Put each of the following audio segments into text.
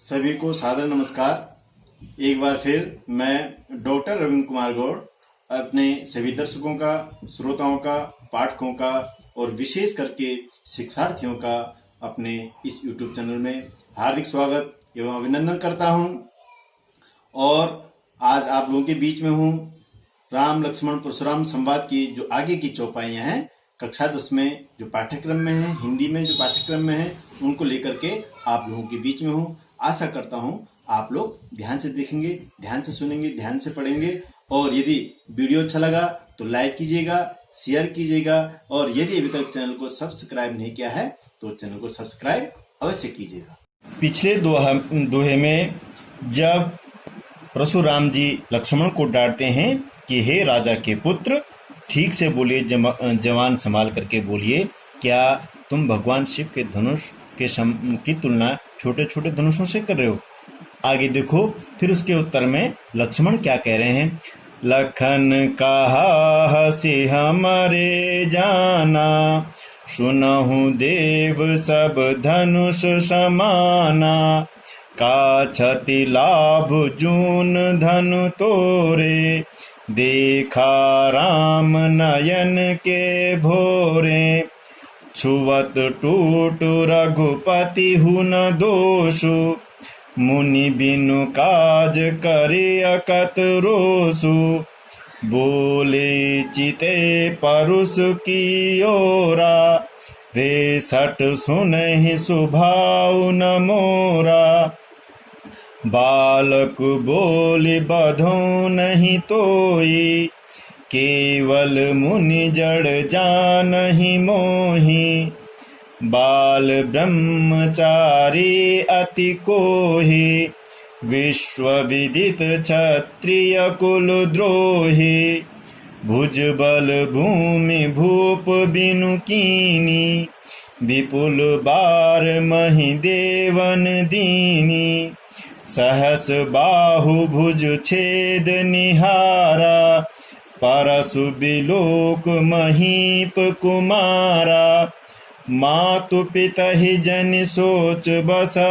सभी को सादर नमस्कार। एक बार फिर मैं डॉक्टर रविंद्र कुमार गौड़ अपने सभी दर्शकों का, श्रोताओं का, पाठकों का और विशेष करके शिक्षार्थियों का अपने इस YouTube चैनल में हार्दिक स्वागत एवं अभिनंदन करता हूं। और आज आप लोगों के बीच में हूं राम लक्ष्मण परशुराम संवाद की जो आगे की चौपाइयां हैं, कक्षा 10 में जो पाठ्यक्रम में है, हिंदी में जो पाठ्यक्रम में है, उनको लेकर के आप लोगों के बीच में हूं। आशा करता हूं आप लोग ध्यान से देखेंगे, ध्यान से सुनेंगे, ध्यान से पढ़ेंगे। और यदि वीडियो अच्छा लगा तो लाइक कीजिएगा, शेयर कीजिएगा और यदि अभी तक चैनल को सब्सक्राइब नहीं किया है तो चैनल को सब्सक्राइब अवश्य कीजिएगा। पिछले दोहे में जब परशुराम जी लक्ष्मण को डांटते हैं कि हे राजा के पुत्र, ठीक से बोलिए, जवान संभाल करके बोलिए, क्या तुम भगवान शिव के धनुष की तुलना छोटे छोटे धनुषों से कर रहे हो? आगे देखो फिर उसके उत्तर में लक्ष्मण क्या कह रहे हैं। लखन कहा हसी हमारे जाना, सुनहु देव सब धनुष समाना, का क्षति लाभ जून धनु तोरे, देखा राम नयन के भोरे, छुवत टूट रघुपति हुन दोषु, मुनि बिनु काज करे अकत रोसु, बोले चिते परुष की ओरा, रे सट सुनहि सुभाव न मोरा, बालक बोले बधो नहीं तोई, केवल मुनि जड़ जानहि मोहि, बाल ब्रह्मचारी अति कोहि, विश्व विदित क्षत्रिय कुल द्रोही, भुज बल भूमि भूप बिनु कीनी, विपुल बार महि देवन दीनी, सहस बाहु भुज छेद निहारा, परसु बिलोक महीप कुमारा, मातु पितहि जन सोच बसा,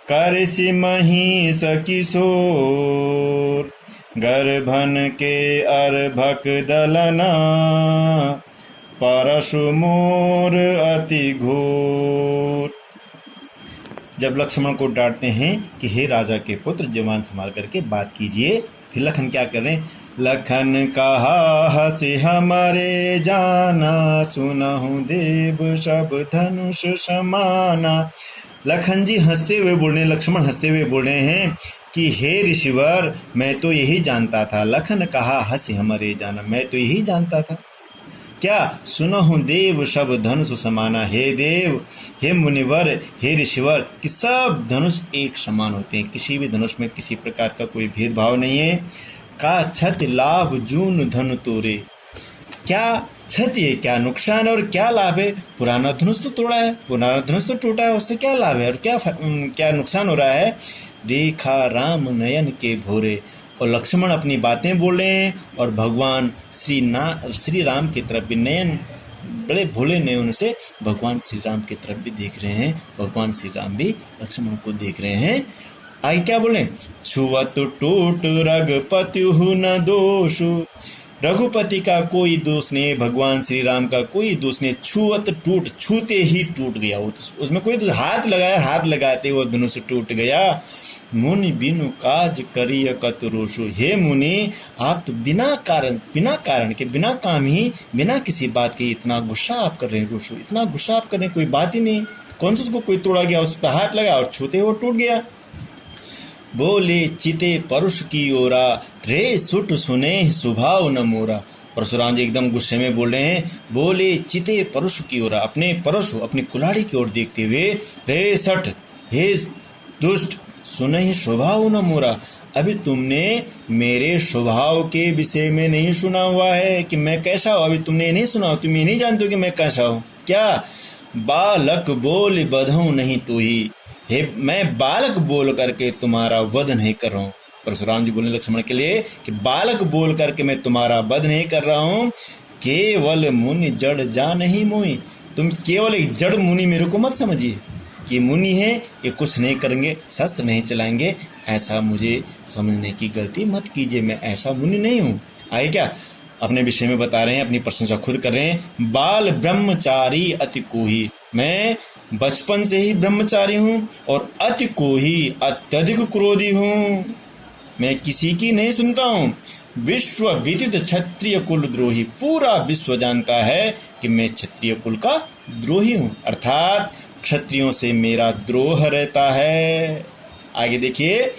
करसि महिष किशोर, गर्भन के अर्भक दलना, परशु मोर अति घोर। जब लक्ष्मण को डांटते हैं कि हे राजा के पुत्र, जवान संभाल करके बात कीजिए, फिर लखन क्या कर रहे हैं। लखन कहा हसी हमारे जाना, सुनहु देव सब धनुष समाना। लखन जी हंसते हुए बोल रहे हैं, लक्ष्मण हंसते हुए बोल रहे हैं कि हे ऋषिवर, मैं तो यही जानता था। लखन कहा हसी हमारे जाना, मैं तो यही जानता था। क्या? सुनहु देव सब धनुष समाना। हे देव, हे मुनिवर, हे ऋषिवर, कि सब धनुष एक समान होते हैं, किसी भी धनुष में किसी प्रकार का कोई भेदभाव नहीं है। का क्षति लाभ जून धनु तोरे, क्या क्षति है, क्या नुकसान है और क्या लाभ है? पुराना धनुष तो तोड़ा है, पुराना धनुष तो टूटा है, उससे क्या लाभ है और क्या नुकसान हो रहा है? देखा राम नयन के भोरे। और लक्ष्मण अपनी बातें बोल रहे हैं और भगवान श्री राम की तरफ भी नयन, बड़े भोले नयन से भगवान श्री राम की तरफ भी देख रहे हैं। भगवान श्री राम भी लक्ष्मण को देख रहे हैं। आगे क्या बोले? छुवत टूट रघुपति न दोषु, रघुपति का कोई दोष नहीं, भगवान श्री राम का कोई दोष नहीं। छुवत टूट, छूते ही टूट गया वो, उसमें कोई दोष, हाथ लगाया, हाथ लगाते वो धनुष टूट गया। मुनि बिनु काज करिय कत रोषु, हे मुनि, आप तो बिना कारण के, बिना काम ही, बिना किसी बात के इतना गुस्सा आप कर रहे हैं। रोषु, इतना गुस्सा आप कर रहे हैं, कोई बात ही नहीं। कौन सा उसको कोई तोड़ा गया, उस पर हाथ लगा और छूते वो टूट गया। बोले चिते परुष की ओरा, रे सुट सुने सुभाव न मोरा। परशुराम जी एकदम गुस्से में बोल रहे हैं। बोले चिते परुष की ओरा, अपने परशु, अपनी कुल्हाड़ी की ओर देखते हुए, रे सट, हे दुष्ट, सुने स्वभाव न मोरा। अभी तुमने मेरे स्वभाव के विषय में नहीं सुना हुआ है कि मैं कैसा हूँ, अभी तुमने नहीं सुना हो, तुम ये नहीं जानते हो कि मैं कैसा हूँ। क्या? बालक बोल बधूं नहीं तू ही, हे मैं बालक बोल करके तुम्हारा वध नहीं कर रहा हूँ। परशुराम जी बोले लक्ष्मण के लिए कि बालक बोल करके मैं तुम्हारा वध नहीं कर रहा हूँ, केवल मुनि जड़ जा नहीं मोई, तुम केवल एक जड़ मुनि मेरे को मत समझिए। कि मुनि है, ये कुछ नहीं करेंगे, शस्त्र नहीं चलाएंगे, ऐसा मुझे समझने की गलती मत कीजिए, मैं ऐसा मुनि नहीं हूँ। आगे क्या अपने विषय में बता रहे हैं, अपनी प्रशंसा खुद कर रहे हैं। बाल ब्रह्मचारी अति कोही, मैं बचपन से ही ब्रह्मचारी हूँ और अति कोही अत्यधिक क्रोधी हूँ, मैं किसी की नहीं सुनता हूँ। विश्व विदित क्षत्रिय कुल द्रोही, पूरा विश्व जानता है कि मैं क्षत्रिय कुल का द्रोही हूँ, अर्थात क्षत्रियों से मेरा द्रोह रहता है। आगे देखिए,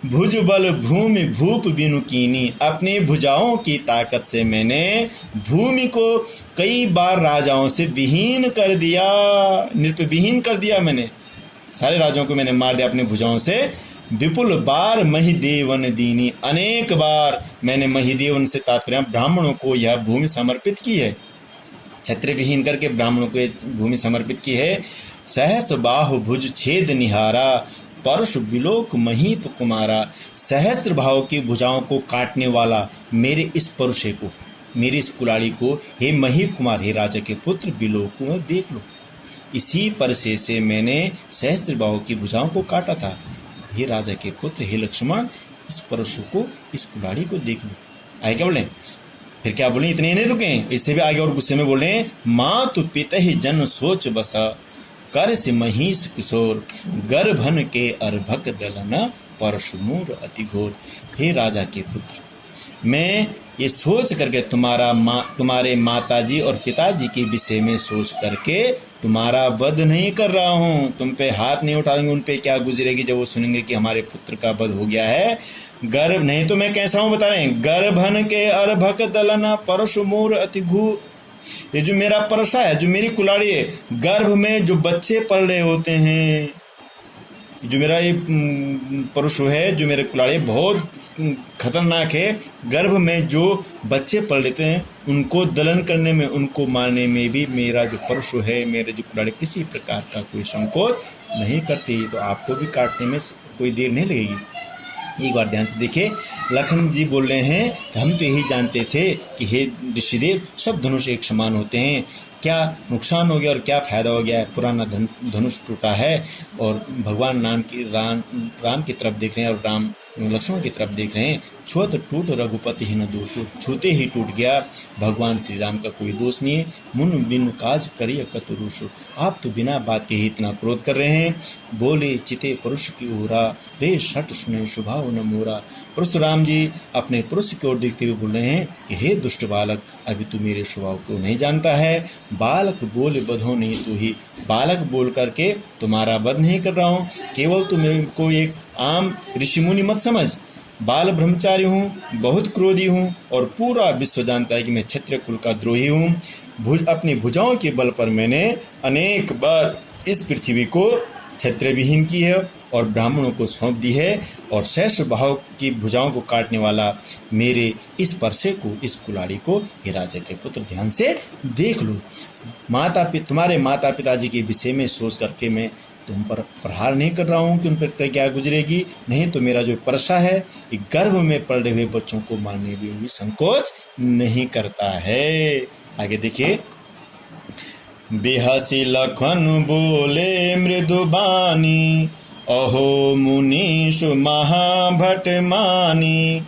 भुज बल भूमि भूप बिनु कीनी, अपनी भुजाओं की ताकत से मैंने भूमि को कई बार राजाओं से विहीन कर दिया, नृपविहीन कर दिया, मैंने सारे राजाओं को मैंने मार दिया अपनी भुजाओं से। विपुल बार महिदेवन दीनी, अनेक बार मैंने महिदेवन से तात्पर्य ब्राह्मणों को यह भूमि समर्पित की है, क्षत्रिय विहीन करके ब्राह्मणों को भूमि समर्पित की है। सहस बाहु भुज छेद निहारा, परश बिलोक महीप कुमारा, सहस्र भाव की भुजाओं को काटने वाला मेरे इस परुषे को, मेरी इस कुलाड़ी को, हे महीप कुमार, हे राजा के पुत्र, बिलोक में देख लो, इसी परसे से मैंने सहस्र भाव की भुजाओं को काटा था। हे राजा के पुत्र, हे लक्ष्मण, इस परशु को, इस कुलाड़ी को देख लो। आगे क्या बोले, फिर क्या बोले, इतने नहीं रुके, इससे भी आगे और गुस्से में बोले, मातु पिता ही जन सोच बसा, कर से महिष किशोर, गर्भन के अर्भक दलना, परशुमूर अति घोर। हे राजा के पुत्र, मैं ये सोच करके तुम्हारे माताजी और पिताजी के विषय में सोच करके तुम्हारा वध नहीं कर रहा हूँ, तुम पे हाथ नहीं उठा रही, उन पे क्या गुजरेगी जब वो सुनेंगे कि हमारे पुत्र का वध हो गया है। गर्भ नहीं तो मैं कैसा हूँ बता रहे हैं, गर्भन के अर्भक दलना, परशुमूर अति घोर। ये जो मेरा परसा है, जो मेरी कुलाड़ी है, गर्भ में जो बच्चे पल रहे होते हैं, जो मेरा ये परशु है, जो मेरे कुलाड़ी बहुत खतरनाक है, गर्भ में जो बच्चे पल लेते हैं उनको दलन करने में, उनको मारने में भी मेरा जो परशु है, मेरे जो कुलाड़ी किसी प्रकार का कोई संकोच नहीं करती, तो आपको भी काटने में कोई देर नहीं लगेगी। एक बार ध्यान से देखिए, लखन जी बोल रहे हैं कि हम तो यही जानते थे कि हे ऋषिदेव, सब धनुष एक समान होते हैं, क्या नुकसान हो गया और क्या फायदा हो गया है, पुराना धनुष टूटा है और भगवान राम की तरफ देख रहे हैं और राम लक्ष्मण की तरफ देख रहे हैं। छुअत टूट रघुपति ही न दोष, छूते ही टूट गया, भगवान श्री राम का कोई दोष नहीं है। मुन बिन काज करिय कत रूष, आप तो बिना बात के ही इतना क्रोध कर रहे हैं। बोले चिते पुरुष की ओरा, रे शट सुने शुभाव न मोरा। परशुराम जी अपने पुरुष की ओर देखते हुए बोल रहे हैं कि हे दुष्ट बालक, अभी तू मेरे स्वभाव को नहीं जानता है। बालक बोल बधो नहीं तू ही, बालक बोल करके तुम्हारा वध नहीं कर रहा हूँ, केवल तू मेरे को एक आम ऋषि मुनि मत समझ। बाल ब्रह्मचारी हूँ, बहुत क्रोधी हूँ और पूरा विश्व जानता है कि मैं क्षत्रिय कुल का द्रोही हूँ। अपनी भुजाओं के बल पर मैंने अनेक बार इस पृथ्वी को क्षत्रिय विहीन की है और ब्राह्मणों को सौंप दी है, और सहस्र भाव की भुजाओं को काटने वाला मेरे इस परसे को, इस कुलाड़ी को, हे राजा के पुत्र ध्यान से देख लो। तुम्हारे माता पिताजी के विषय में सोच करके मैं तुम पर प्रहार नहीं कर रहा हूँ कि उन पर क्या गुजरेगी, नहीं तो मेरा जो परसा है ये गर्भ में पल रहे हुए बच्चों को मारने में भी संकोच नहीं करता है। आगे देखिए, बेहसी लखन बोले मृदुबानी, अहो मुनीषु महाभट मानी।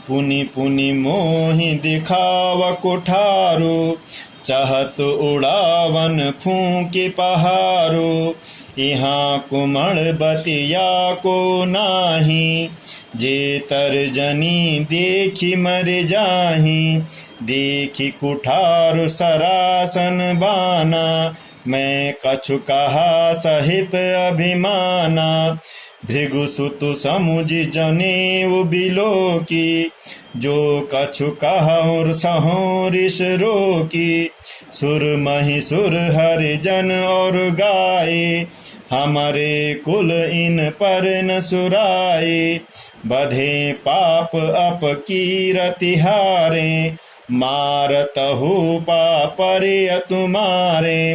पुनि पुनि मोहि दिखाव कुठारो, चाहत उड़ावन फूंके पहारो। यहाँ कुमण बतिया को नाही, जे तरजनी देखी मर जाही। देखी कुठार सरासन बाना, मैं कछु कहा सहित अभिमाना। भृगुसुत समुझ जनेऊ बिलोकी, जो कछु कहूर सहो ऋष रोकी। सुर महिसुर हरिजन और गाये, हमारे कुल इन पर न सुराए। बधे पाप अप कीरति हारे, मारतहु पापरे तुम्हारे।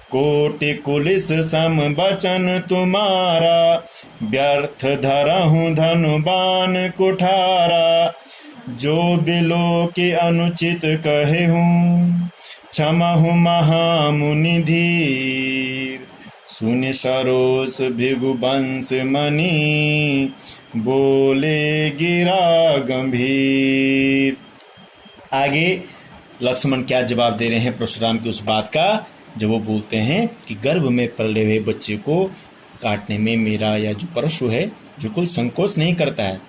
कोटि कुलिस सम बचन तुम्हारा, व्यर्थ धरहु धनुबान कुठारा। जो बिलो के अनुचित कहे हूँ, क्षमहु महामुनि धीर। सुनि सरोस भृगुवंश मणि, बोले गिरा गंभीर। आगे लक्ष्मण क्या जवाब दे रहे हैं परशुराम की उस बात का, जब वो बोलते हैं कि गर्भ में पले हुए बच्चे को काटने में मेरा या जो परशु है बिल्कुल संकोच नहीं करता है।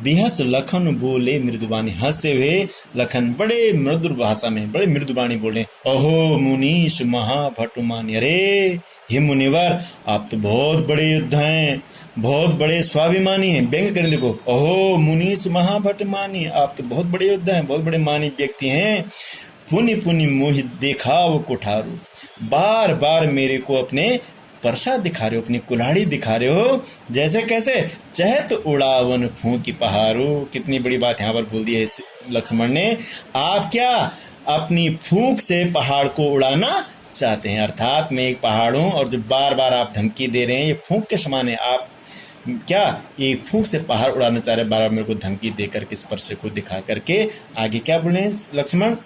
बिहस लखन बोले मृदुबानी, हंसते हुए लखन बड़े मृदुर भाषा में बड़े मृदुबानी बोले, अहो मुनीश महाभटुमानी, अरे हे मुनिवर, आप तो बहुत बड़े योद्धा हैं, बहुत बड़े स्वाभिमानी हैं। व्यंग करने देखो, अहो मुनीश महाभटुमानी, आप तो बहुत बड़े योद्धा हैं, बहुत बड़े मानी व्यक्ति हैं। पुनि पुनि मोहि देखाव कुठारू, बार बार मेरे को अपने परसा दिखा रहे हो, अपनी कुल्हाड़ी दिखा रहे हो, जैसे कैसे चहत उड़ावन फूंकी पहाड़ो। कितनी बड़ी बात यहाँ पर बोल दी है इस लक्ष्मण ने। आप क्या अपनी फूंक से पहाड़ को उड़ाना चाहते हैं, अर्थात मैं एक पहाड़ हूं और जो बार बार आप धमकी दे रहे हैं ये फूंक के समान है। आप क्या ये फूंक से पहाड़ उड़ाना चाह रहे हैं, बार बार मेरे को धमकी दे करके, स्पर्श को दिखा करके। आगे क्या बोले लक्ष्मण,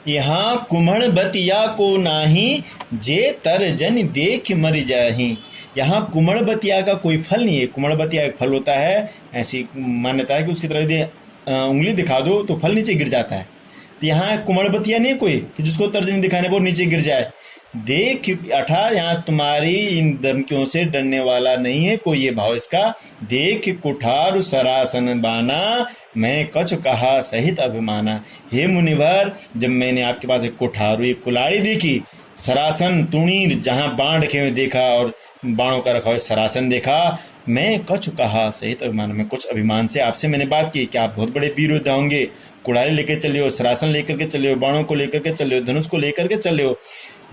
यहाँ कुम्हण बतिया को नाही, जे तर जन देख मर जाही। यहाँ कुम्हण बतिया का कोई फल नहीं है। कुम्हण बतिया एक फल होता है, ऐसी मान्यता है कि उसकी तरफ यदि उंगली दिखा दो तो फल नीचे गिर जाता है। तो यहाँ कुम्हण बतिया नहीं कोई कि जिसको तर्जनी दिखाने पर नीचे गिर जाए। देख अठा, यहाँ तुम्हारी इन धमकियों से डरने वाला नहीं है कोई, ये भाव इसका। देख कुठार सरासन बाना, मैं कछ कहा सहित अभिमाना। हे मुनिवर, जब मैंने आपके पास एक कुठार, एक कुल्हाड़ी देखी, सरासन तुणीर जहाँ बाण रखे हुए देखा और बाणों का रखा हुआ सरासन देखा, मैं कछ कहा सहित अभिमान, में कुछ अभिमान से आपसे मैंने बात की कि आप बहुत बड़े वीर योद्धा होंगे। कुल्हाड़ी लेकर चले हो, सरासन लेकर के चले हो, बाणों को लेकर के चले हो, धनुष को लेकर के चले हो।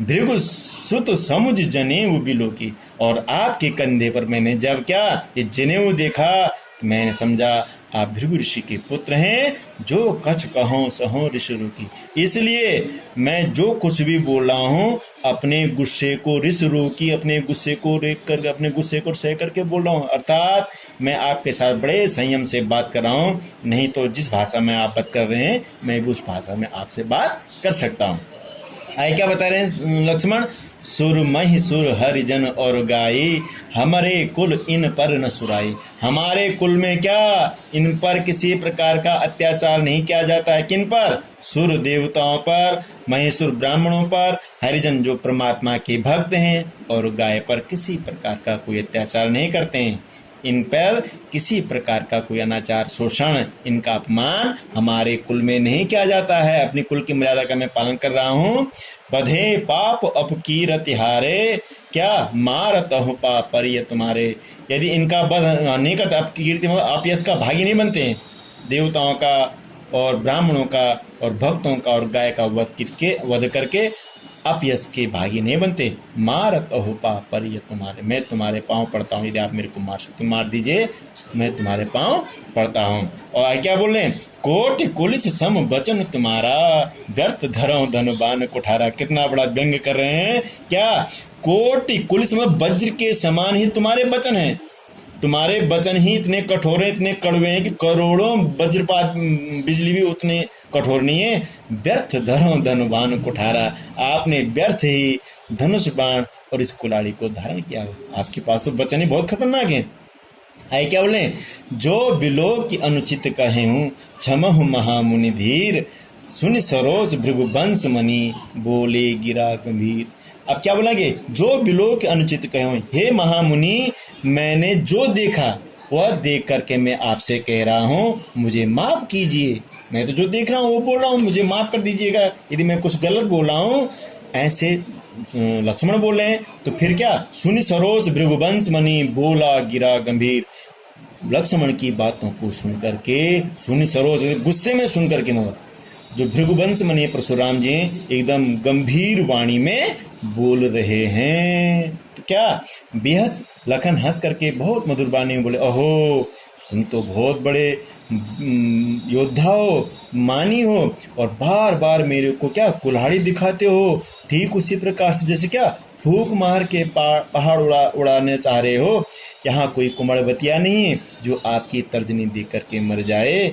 भृगु सुत समुझ जनेऊ बिलो की, और आपके कंधे पर मैंने जब क्या ये जनेऊ देखा तो मैंने समझा आप भृगु ऋषि के पुत्र हैं, जो कछ कहो सहो ऋषि की। इसलिए मैं जो कुछ भी बोल रहा हूँ अपने गुस्से को ऋषि रोकी, अपने गुस्से को रेख कर, अपने गुस्से को सह करके बोल रहा हूँ। अर्थात मैं आपके साथ बड़े संयम से बात कर रहा हूँ, नहीं तो जिस भाषा में आप बात कर रहे हैं मैं भी उस भाषा में आपसे बात कर सकता हूँ। आए क्या बता रहे हैं लक्ष्मण, सुर मही सुर हरिजन और गाई, हमारे कुल इन पर न सुराई। हमारे कुल में क्या इन पर किसी प्रकार का अत्याचार नहीं किया जाता है। किन पर? सुर देवताओं पर, महेश्वर ब्राह्मणों पर, हरिजन जो परमात्मा के भक्त हैं, और गाय पर किसी प्रकार का कोई अत्याचार नहीं करते हैं। इन पर किसी प्रकार का कोई अनाचार, शोषण, इनका अपमान हमारे कुल में नहीं किया जाता है। अपनी कुल की मर्यादा का मैं पालन कर रहा हूँ। बधे पाप अपकीरत हारे, क्या मारत हो पाप पर ये तुम्हारे। यदि इनका वध नहीं करता, आपकी कीर्ति में आप यश का भागी नहीं बनते हैं। देवताओं का और ब्राह्मणों का और भक्तों का और गाय का वध करके अपयश के भागी नहीं बनते। मारत अहो पाप पर ये तुम्हारे, मैं तुम्हारे पांव पड़ता हूँ। यदि आप मेरे को मार सकते मार दीजिए, मैं तुम्हारे पांव पड़ता हूँ। और क्या बोल रहे हैं, कोटि कुलिस सम वचन तुम्हारा, व्यर्थ धरो धनुबान कुठारा। कितना बड़ा व्यंग कर रहे हैं। क्या कोटि कुलिस में वज्र के समान ही तुम्हारे वचन हैं। तुम्हारे वचन ही इतने कठोर हैं, इतने कड़वे हैं कि करोड़ों वज्रपात बिजली भी उतने कठोर नहीं है। व्यर्थ धरो धनुबान कुठारा, आपने व्यर्थ ही धनुष बाण और इस कुल्हाड़ी को धारण किया। आपके पास तो वचन ही बहुत खतरनाक है। आए क्या बोले, जो बिलोक की अनुचित कहे हूँ, क्षमहु महामुनि धीर, सुनि सरोस भृगुवंश मणि, बोले गिरा गंभीर। अब क्या बोलेंगे, जो बिलोक के अनुचित कहे हूँ, हे महामुनि, मैंने जो देखा वह देख करके मैं आपसे कह रहा हूँ, मुझे माफ कीजिए। मैं तो जो देख रहा हूँ वो बोल रहा हूँ, मुझे माफ कर दीजिएगा यदि मैं कुछ गलत बोल रहा हूँ। ऐसे लक्ष्मण बोल रहे हैं। तो फिर क्या, सुनि सरोस भृगुवंश मणि, बोला गिरा गंभीर। लक्ष्मण की बातों को सुन करके, सुनि सरोस गुस्से में सुन करके, मगर जो भृगुवंश मणि परशुराम जी एकदम गंभीर वाणी में बोल रहे हैं। तो क्या बेहस लखन हंस करके बहुत मधुर वाणी में बोले, अहो तुम तो बहुत बड़े योद्धा हो, मानी हो, और बार बार मेरे को क्या कुल्हाड़ी दिखाते हो। ठीक उसी प्रकार से जैसे क्या फूंक मार के पहाड़ उड़ाने चाह रहे हो। यहाँ कोई कुमड़बतिया नहीं है जो आपकी तर्जनी देख करके मर जाए।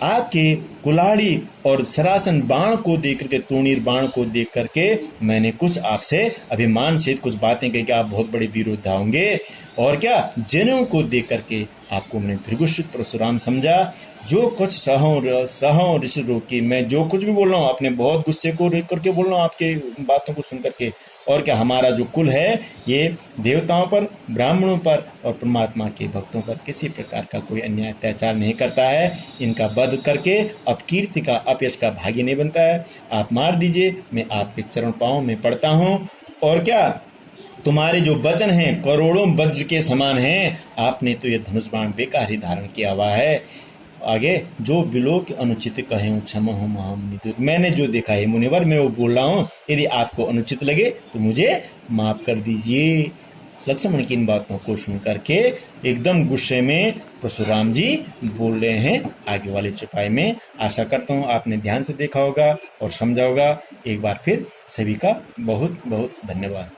आपके कुल्हाड़ी और सरासन बाण को देख करके, तूणीर बाण को देख करके मैंने कुछ आपसे अभिमान से कुछ बातें कही कि आप बहुत बड़े वीर योद्धा होंगे। और क्या, जनेऊ को देख करके आपको मैंने भृगुसुत परशुराम समझा। जो कुछ सहों ऋषि रोकी, मैं जो कुछ भी बोल रहा हूँ अपने बहुत गुस्से को देख करके बोल रहा हूँ, आपके बातों को सुन करके। और क्या, हमारा जो कुल है ये देवताओं पर, ब्राह्मणों पर और परमात्मा के भक्तों पर किसी प्रकार का कोई अन्याय अत्याचार नहीं करता है। इनका वध करके अपकीर्ति का, अपयश का भागी नहीं बनता है। आप मार दीजिए, मैं आपके चरण पांव में पड़ता हूँ। और क्या, तुम्हारे जो वचन हैं करोड़ों वज्र के समान हैं। आपने तो ये धनुष बाण बेकार ही धारण किया हुआ है। आगे, जो बिलोक अनुचित कहे क्षमा हो महामुनि, मैंने जो देखा है मुनिवर, मैं वो बोल रहा हूँ। यदि आपको अनुचित लगे तो मुझे माफ कर दीजिए। लक्ष्मण की इन बातों को सुन करके एकदम गुस्से में परशुराम जी बोल रहे हैं आगे वाले चौपाई में। आशा करता हूँ आपने ध्यान से देखा होगा और समझा होगा। एक बार फिर सभी का बहुत बहुत धन्यवाद।